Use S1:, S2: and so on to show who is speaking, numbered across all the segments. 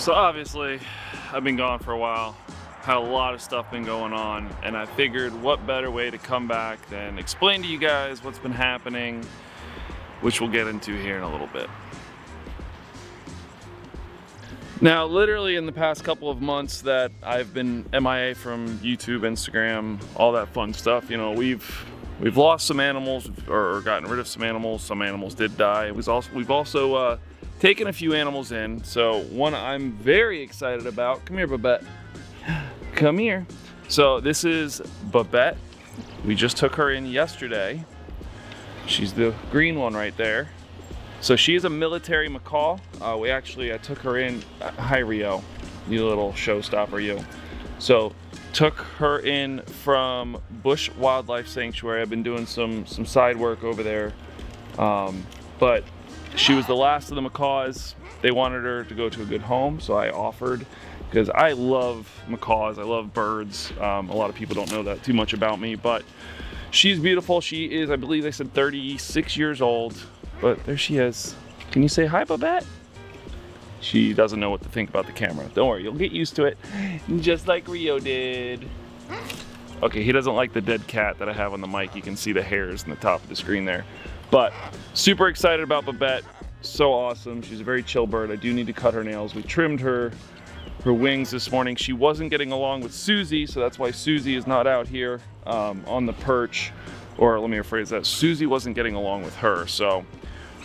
S1: So obviously, I've been gone for a while, had a lot of stuff been going on, and I figured what better way to come back than explain to you guys what's been happening, which we'll get into here in a little bit. Now, literally in the past couple of months that I've been MIA from YouTube, Instagram, all that fun stuff, you know, we've lost some animals or gotten rid of some animals. Some animals did die. We've also taken a few animals in. So one I'm very excited about. Come here, Babette. Come here. So this is Babette. We just took her in yesterday. She's the green one right there. So she is a military macaw. I took her in. Hi, Rio, you little showstopper, you. So took her in from Bush Wildlife Sanctuary. I've been doing some side work over there, but she was the last of the macaws. They wanted her to go to a good home, so I offered, because I love macaws, I love birds. A lot of people don't know that too much about me, but she's beautiful. She is, I believe they said 36 years old, but there she is. Can you say hi, Babette? She doesn't know what to think about the camera. Don't worry, you'll get used to it, just like Rio did. Okay, he doesn't like the dead cat that I have on the mic. You can see the hairs in the top of the screen there. But super excited about Babette. So awesome. She's a very chill bird. I do need to cut her nails. We trimmed her wings this morning. She wasn't getting along with Susie, so that's why Susie is not out here on the perch. Or let me rephrase that. Susie wasn't getting along with her, so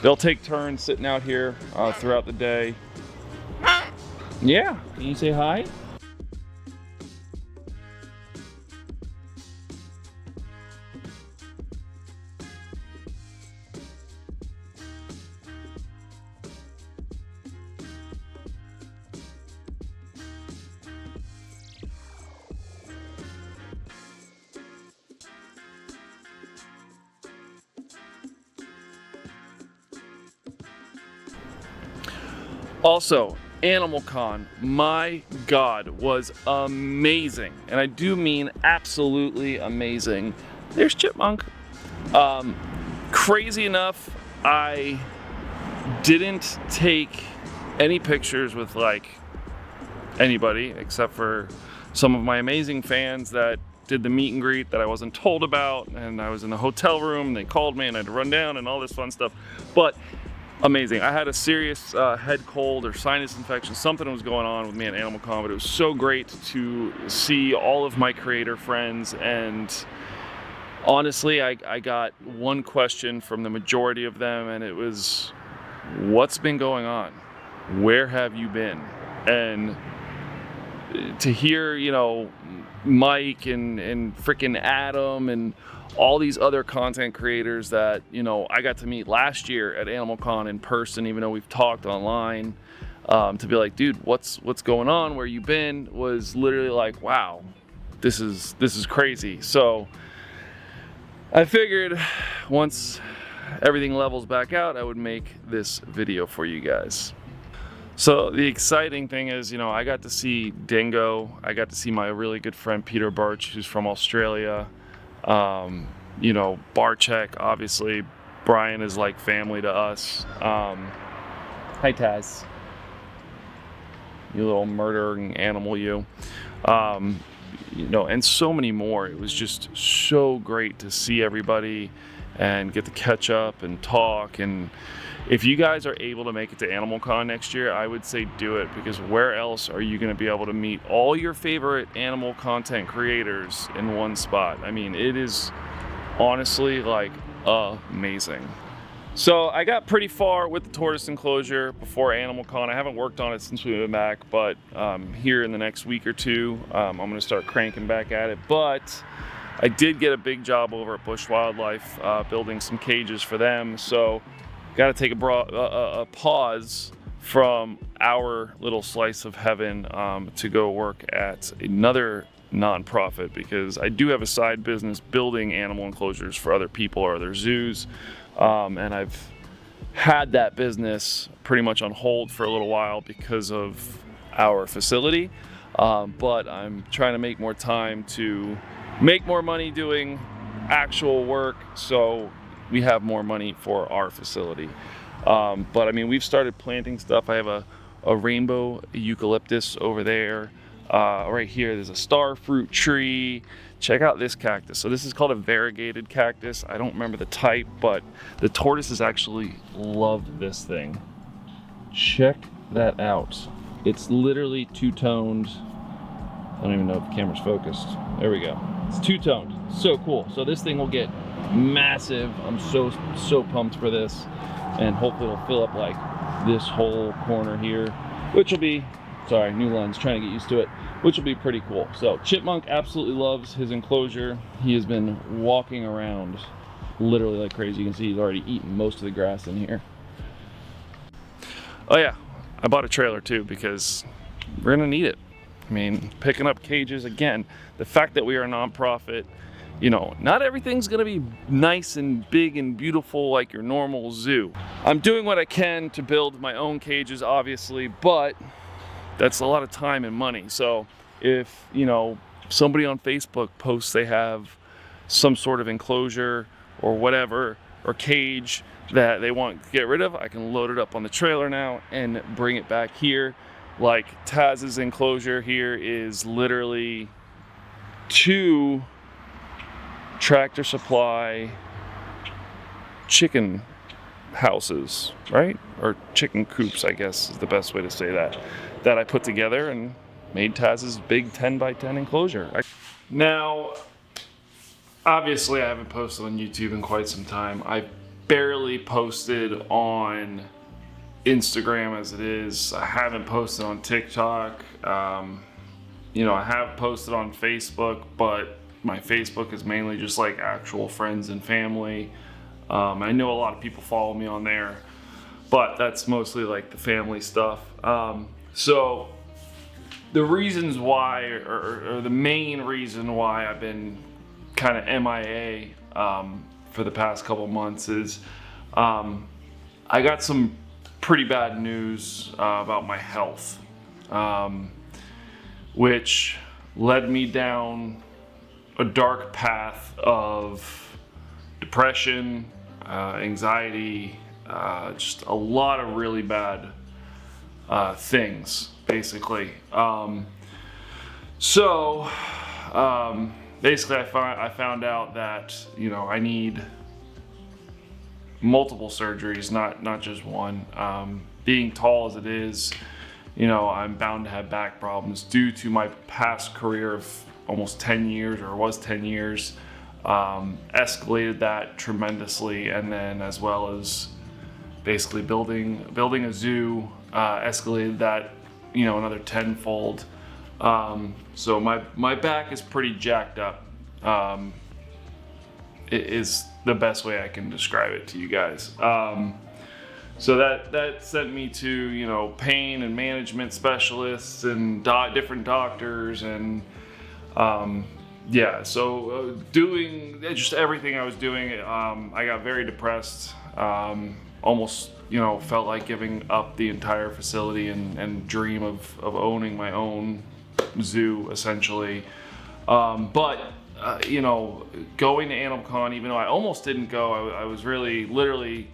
S1: they'll take turns sitting out here throughout the day. Yeah, can you say hi? Also, Animal Con, my God, was amazing. And I do mean absolutely amazing. There's Chipmunk. Crazy enough, I didn't take any pictures with like anybody except for some of my amazing fans that did the meet and greet that I wasn't told about. And I was in the hotel room, and they called me and I had to run down and all this fun stuff. But amazing. I had a serious head cold or sinus infection. Something was going on with me at Animal Con, but it was so great to see all of my creator friends. And honestly, I got one question from the majority of them, and it was, what's been going on? Where have you been? And to hear, you know, Mike and freaking Adam and all these other content creators that, you know, I got to meet last year at Animal Con in person, even though we've talked online, to be like, dude, what's going on? Where you been? Was literally like, wow, this is crazy. So I figured once everything levels back out, I would make this video for you guys. So the exciting thing is, you know, I got to see Dingo. I got to see my really good friend Peter Birch, who's from Australia. You know, Barchek, obviously, Brian is like family to us. Hi, Taz. You little murdering animal, you. You know, and so many more. It was just so great to see everybody and get to catch up and talk. And if you guys are able to make it to Animal Con next year, I would say do it, because where else are you going to be able to meet all your favorite animal content creators in one spot? I mean, it is honestly like amazing. So I got pretty far with the tortoise enclosure before Animal Con. I haven't worked on it since we've been back, but here in the next week or two, I'm going to start cranking back at it. But I did get a big job over at Bush Wildlife, building some cages for them. So got to take a pause from our little slice of heaven to go work at another nonprofit, because I do have a side business building animal enclosures for other people or other zoos, and I've had that business pretty much on hold for a little while because of our facility, but I'm trying to make more time to make more money doing actual work, so we have more money for our facility. But I mean, we've started planting stuff. I have a a rainbow eucalyptus over there. Right here, there's a star fruit tree. Check out this cactus. So this is called a variegated cactus. I don't remember the type, but the tortoises actually love this thing. Check that out. It's literally two-toned. I don't even know if the camera's focused. There we go. It's two-toned. So cool. So this thing will get massive. I'm so pumped for this. And hopefully it'll fill up like this whole corner here, which will be, sorry, new lens, trying to get used to it, which will be pretty cool. So Chipmunk absolutely loves his enclosure. He has been walking around literally like crazy. You can see he's already eaten most of the grass in here. Oh yeah, I bought a trailer too because we're gonna need it. I mean, picking up cages again, the fact that we are a nonprofit, you know, not everything's gonna be nice and big and beautiful like your normal zoo. I'm doing what I can to build my own cages, obviously, but that's a lot of time and money. So if, you know, somebody on Facebook posts they have some sort of enclosure or whatever, or cage that they want to get rid of, I can load it up on the trailer now and bring it back here. Like Taz's enclosure here is literally 2 Tractor Supply chicken houses, right? Or chicken coops, I guess is the best way to say that. That I put together and made Taz's big 10 by 10 enclosure. Now, obviously I haven't posted on YouTube in quite some time. I barely posted on Instagram as it is. I haven't posted on TikTok. You know, I have posted on Facebook, but my Facebook is mainly just like actual friends and family. I know a lot of people follow me on there, but that's mostly like the family stuff. So the reasons why, or the main reason why I've been kind of MIA for the past couple months is I got some pretty bad news about my health, which led me down a dark path of depression, anxiety, just a lot of really bad things, basically. Basically I found out that, you know, I need multiple surgeries, not just one. Being tall as it is, you know, I'm bound to have back problems due to my past career of almost 10 years, or was 10 years, escalated that tremendously, and then as well as basically building a zoo, escalated that, you know, another tenfold. So my back is pretty jacked up. It is the best way I can describe it to you guys. So that sent me to, you know, pain and management specialists and different doctors, and yeah, so doing just everything I was doing, I got very depressed, almost, you know, felt like giving up the entire facility and dream of owning my own zoo, essentially. But you know, going to AnimalCon, even though I almost didn't go, I was really, literally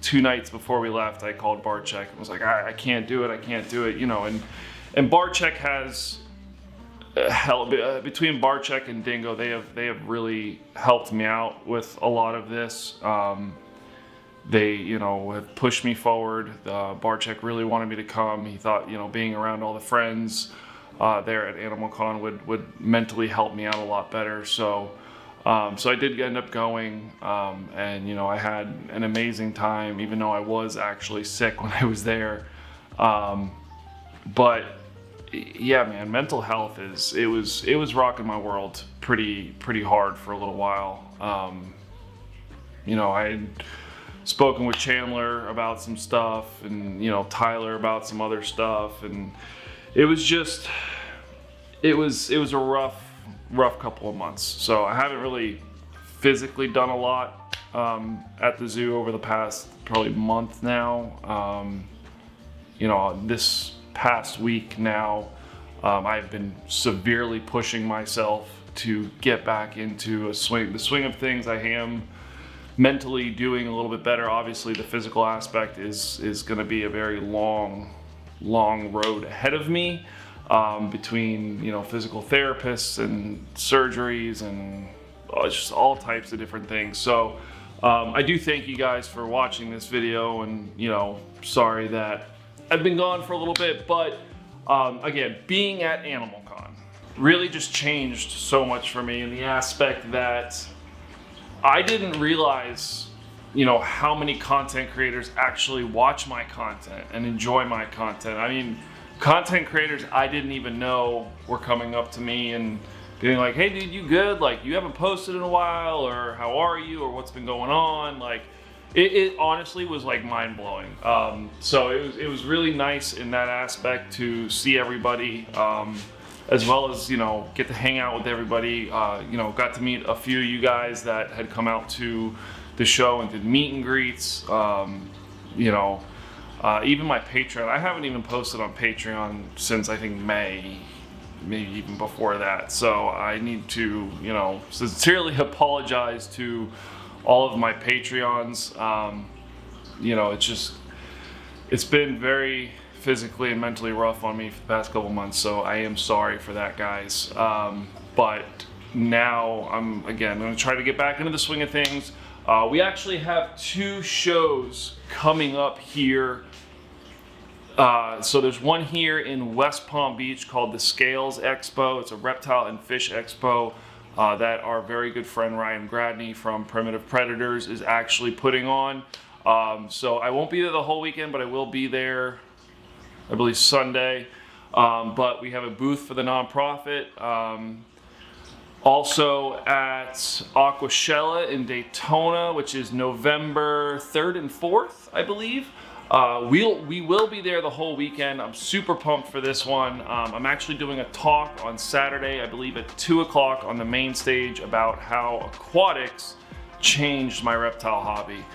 S1: 2 nights before we left, I called Barcheck and was like, I can't do it, you know, and Barcheck has between Barcheck and Dingo, they have really helped me out with a lot of this. They, you know, have pushed me forward. Barcheck really wanted me to come. He thought, you know, being around all the friends there at AnimalCon would mentally help me out a lot better. So I did end up going, and, you know, I had an amazing time, even though I was actually sick when I was there. But yeah, man, mental health it was rocking my world pretty hard for a little while. You know, I had spoken with Chandler about some stuff, and, you know, Tyler about some other stuff, and it was a rough couple of months. So I haven't really physically done a lot at the zoo over the past probably month now. You know, this past week now, I've been severely pushing myself to get back into the swing of things. I am mentally doing a little bit better. Obviously the physical aspect is going to be a very long long road ahead of me, between, you know, physical therapists and surgeries and just all types of different things. So I do thank you guys for watching this video, and, you know, sorry that I've been gone for a little bit, but again, being at AnimalCon really just changed so much for me in the aspect that I didn't realize, you know, how many content creators actually watch my content and enjoy my content. I mean, content creators I didn't even know were coming up to me and being like, hey dude, you good? Like, you haven't posted in a while, or how are you, or what's been going on? Like, it honestly was like mind-blowing. So it was really nice in that aspect to see everybody, as well as, you know, get to hang out with everybody. You know, got to meet a few of you guys that had come out to the show and did meet and greets. You know, even my Patreon, I haven't even posted on Patreon since I think May, maybe even before that. So I need to, you know, sincerely apologize to all of my Patreons. You know, it's been very physically and mentally rough on me for the past couple months, so I am sorry for that, guys. But now I'm gonna try to get back into the swing of things. We actually have 2 shows coming up here. So there's one here in West Palm Beach called the Scales Expo. It's a reptile and fish expo that our very good friend Ryan Gradney from Primitive Predators is actually putting on. So I won't be there the whole weekend, but I will be there, I believe, Sunday. But we have a booth for the nonprofit. Also at Aquashella in Daytona, which is November 3rd and 4th, I believe. We will be there the whole weekend. I'm super pumped for this one. I'm actually doing a talk on Saturday, I believe at 2 o'clock on the main stage, about how aquatics changed my reptile hobby.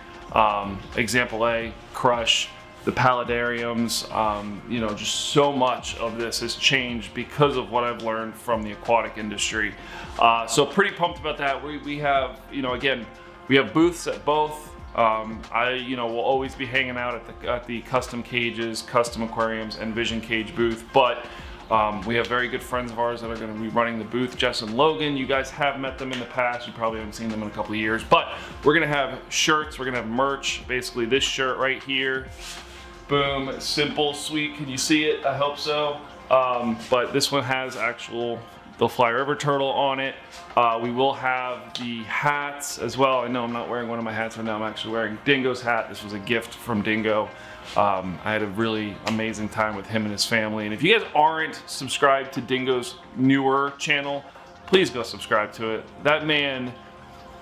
S1: Example A, Crush, the paludariums, you know, just so much of this has changed because of what I've learned from the aquatic industry. So pretty pumped about that. We have, you know, again, we have booths at both. I, you know, will always be hanging out at the custom cages, custom aquariums, and vision cage booth. But we have very good friends of ours that are going to be running the booth. Jess and Logan, you guys have met them in the past. You probably haven't seen them in a couple of years. But we're going to have shirts. We're going to have merch. Basically, this shirt right here. Boom. Simple, sweet. Can you see it? I hope so. But this one has the Fly River turtle on it. We will have the hats as well. I know I'm not wearing one of my hats right now. I'm actually wearing Dingo's hat. This was a gift from Dingo. I had a really amazing time with him and his family. And if you guys aren't subscribed to Dingo's newer channel, please go subscribe to it. That man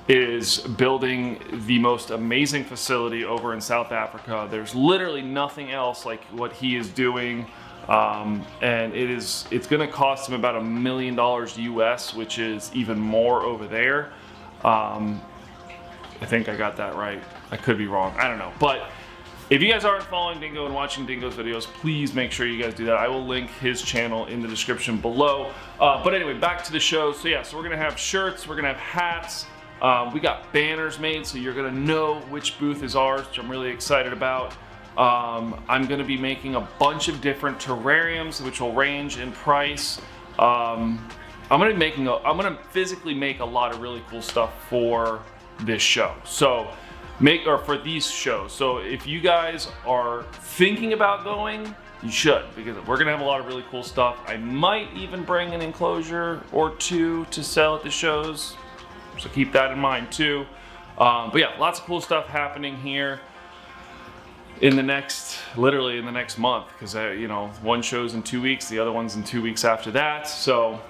S1: is building the most amazing facility over in South Africa. There's literally nothing else like what he is doing. And it's going to cost him about $1 million US, which is even more over there. I think I got that right. I could be wrong. I don't know. But if you guys aren't following Dingo and watching Dingo's videos, please make sure you guys do that. I will link his channel in the description below. But anyway, back to the show. So yeah, so we're going to have shirts. We're going to have hats. We got banners made, so you're going to know which booth is ours, which I'm really excited about. I'm going to be making a bunch of different terrariums, which will range in price. I'm going to physically make a lot of really cool stuff for this show. So for these shows. So if you guys are thinking about going, you should, because we're going to have a lot of really cool stuff. I might even bring an enclosure or 2 to sell at the shows. So keep that in mind too. But yeah, lots of cool stuff happening here literally in the next month, because you know, one show's in 2 weeks, the other one's in 2 weeks after that. So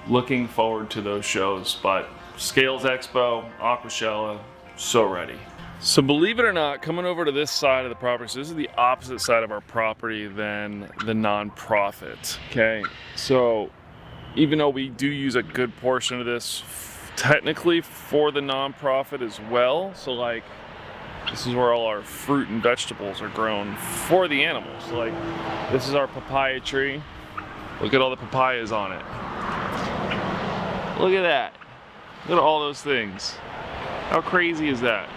S1: looking forward to those shows. But Scales Expo, Aquashella, so ready. So believe it or not, coming over to this side of the property, so this is the opposite side of our property than the nonprofit. Okay, so even though we do use a good portion of this technically for the nonprofit as well, so like this is where all our fruit and vegetables are grown for the animals. So like this is our papaya tree. Look at all the papayas on it. Look at that. Look at all those things. How crazy is that?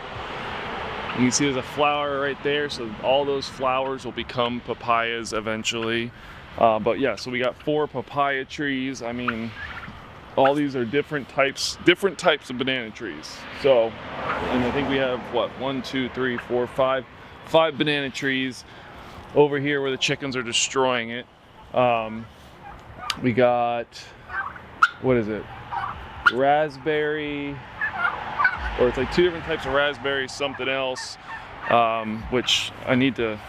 S1: You can see there's a flower right there, so all those flowers will become papayas eventually. But yeah, so we got 4 papaya trees. I mean, all these are different types of banana trees. So, and I think we have what, 1, 2, 3, 4, 5 banana trees over here where the chickens are destroying it. We got, what is it? Raspberry, or it's like 2 different types of raspberry, something else, which I need to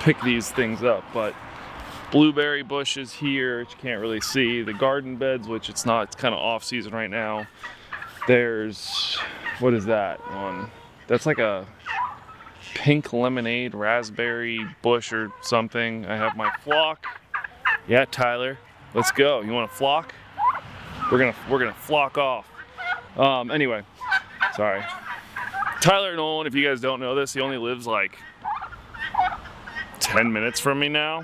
S1: pick these things up. But blueberry bushes here, which you can't really see. The garden beds, which it's not, it's kind of off season right now. There's, what is that one? That's like a pink lemonade raspberry bush or something. I have my flock. Yeah, Tyler, let's go. You want to flock? We're gonna flock off. Anyway, sorry. Tyler Nolan, if you guys don't know this, he only lives like 10 minutes from me now.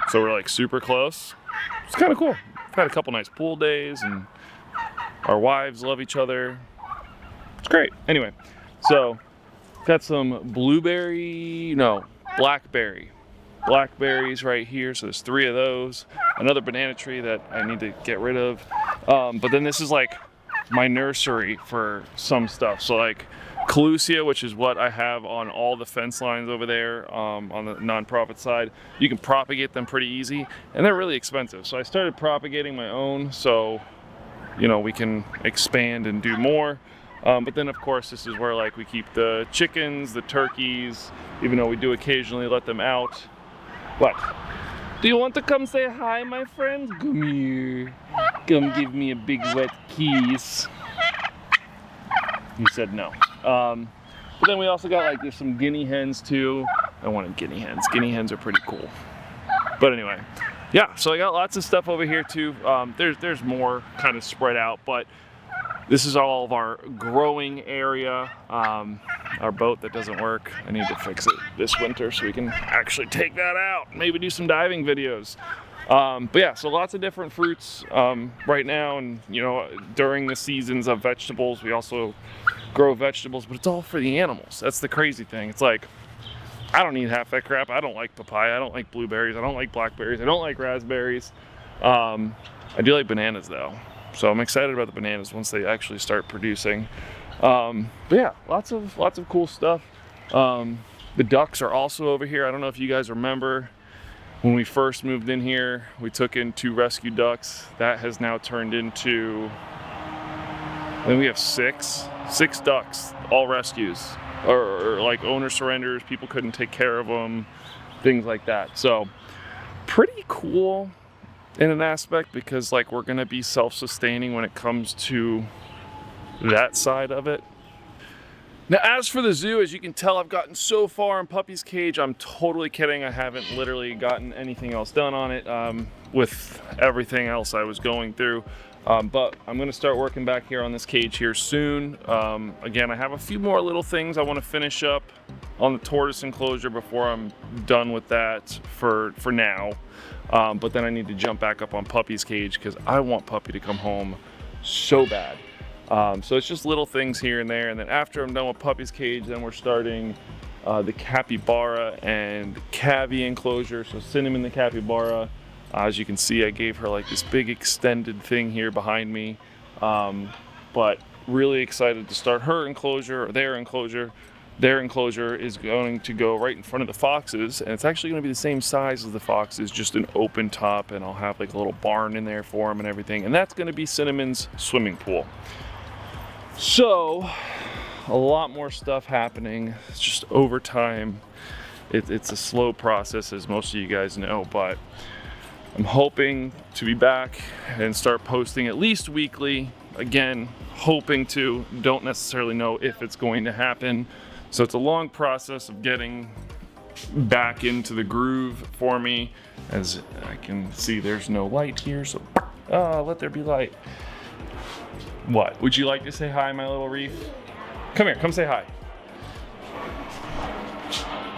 S1: So we're like super close. It's kind of cool. We've had a couple nice pool days and our wives love each other. It's great. Anyway, so got some blackberries right here. So there's 3 of those. Another banana tree that I need to get rid of. But then this is like my nursery for some stuff. So like Collusia, which is what I have on all the fence lines over there on the nonprofit side. You can propagate them pretty easy and they're really expensive. So I started propagating my own so, you know, we can expand and do more. But then of course this is where like we keep the chickens, the turkeys, even though we do occasionally let them out. What? Do you want to come say hi, my friend? Come here. Come give me a big wet kiss. He said no. But then we also got like, there's some guinea hens too. I wanted guinea hens. Guinea hens are pretty cool. But anyway, yeah, so I got lots of stuff over here too. There's more kind of spread out, but this is all of our growing area. Our boat that doesn't work, I need to fix it this winter so we can actually take that out. Maybe do some diving videos. But yeah, so lots of different fruits right now, and you know, during the seasons of vegetables, we also grow vegetables, but it's all for the animals. That's the crazy thing. It's like, I don't need half that crap. I don't like papaya, I don't like blueberries, I don't like blackberries, I don't like raspberries. I do like bananas though. So I'm excited about the bananas once they actually start producing. But yeah, lots of cool stuff. The ducks are also over here. I don't know if you guys remember when we first moved in here, we took in 2 rescue ducks. That has now turned into, I think we have 6 ducks, all rescues, or like owner surrenders, people couldn't take care of them, things like that. So pretty cool in an aspect, because like we're gonna be self-sustaining when it comes to that side of it. Now as for the zoo, as you can tell, I've gotten so far in Puppy's cage. I'm totally kidding. I haven't literally gotten anything else done on it with everything else I was going through. But I'm gonna start working back here on this cage here soon. Again, I have a few more little things I wanna finish up on the tortoise enclosure before I'm done with that for now. But then I need to jump back up on Puppy's cage because I want Puppy to come home so bad. So it's just little things here and there. And then after I'm done with Puppy's cage, then we're starting the capybara and cavy enclosure. So Cinnamon the capybara, as you can see, I gave her like this big extended thing here behind me. But really excited to start her enclosure, or their enclosure. Their enclosure is going to go right in front of the foxes, and it's actually going to be the same size as the foxes, just an open top, and I'll have like a little barn in there for them and everything. And that's going to be Cinnamon's swimming pool. So a lot more stuff happening. It's just over time. It's a slow process, as most of you guys know, but I'm hoping to be back and start posting at least weekly. Again, hoping to, don't necessarily know if it's going to happen. So it's a long process of getting back into the groove for me. As I can see, there's no light here, so let there be light. What? Would you like to say hi, my little reef? Come here, come say hi.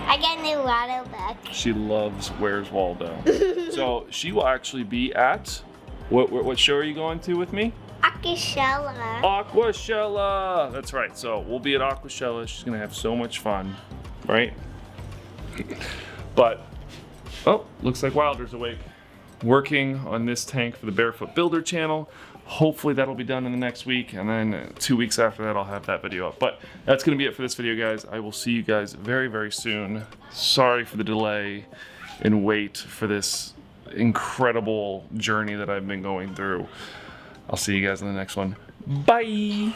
S2: I got new Waldo back.
S1: She loves Where's Waldo. So she will actually be at, what show are you going to with me?
S2: Aquashella.
S1: Aquashella! That's right. So we'll be at Aquashella. She's gonna have so much fun, right? But, oh, looks like Wilder's awake. Working on this tank for the Barefoot Builder channel. Hopefully that'll be done in the next week, and then 2 weeks after that I'll have that video up. But that's gonna be it for this video, guys. I will see you guys very, very soon. Sorry for the delay and wait for this incredible journey that I've been going through. I'll see you guys in the next one. Bye!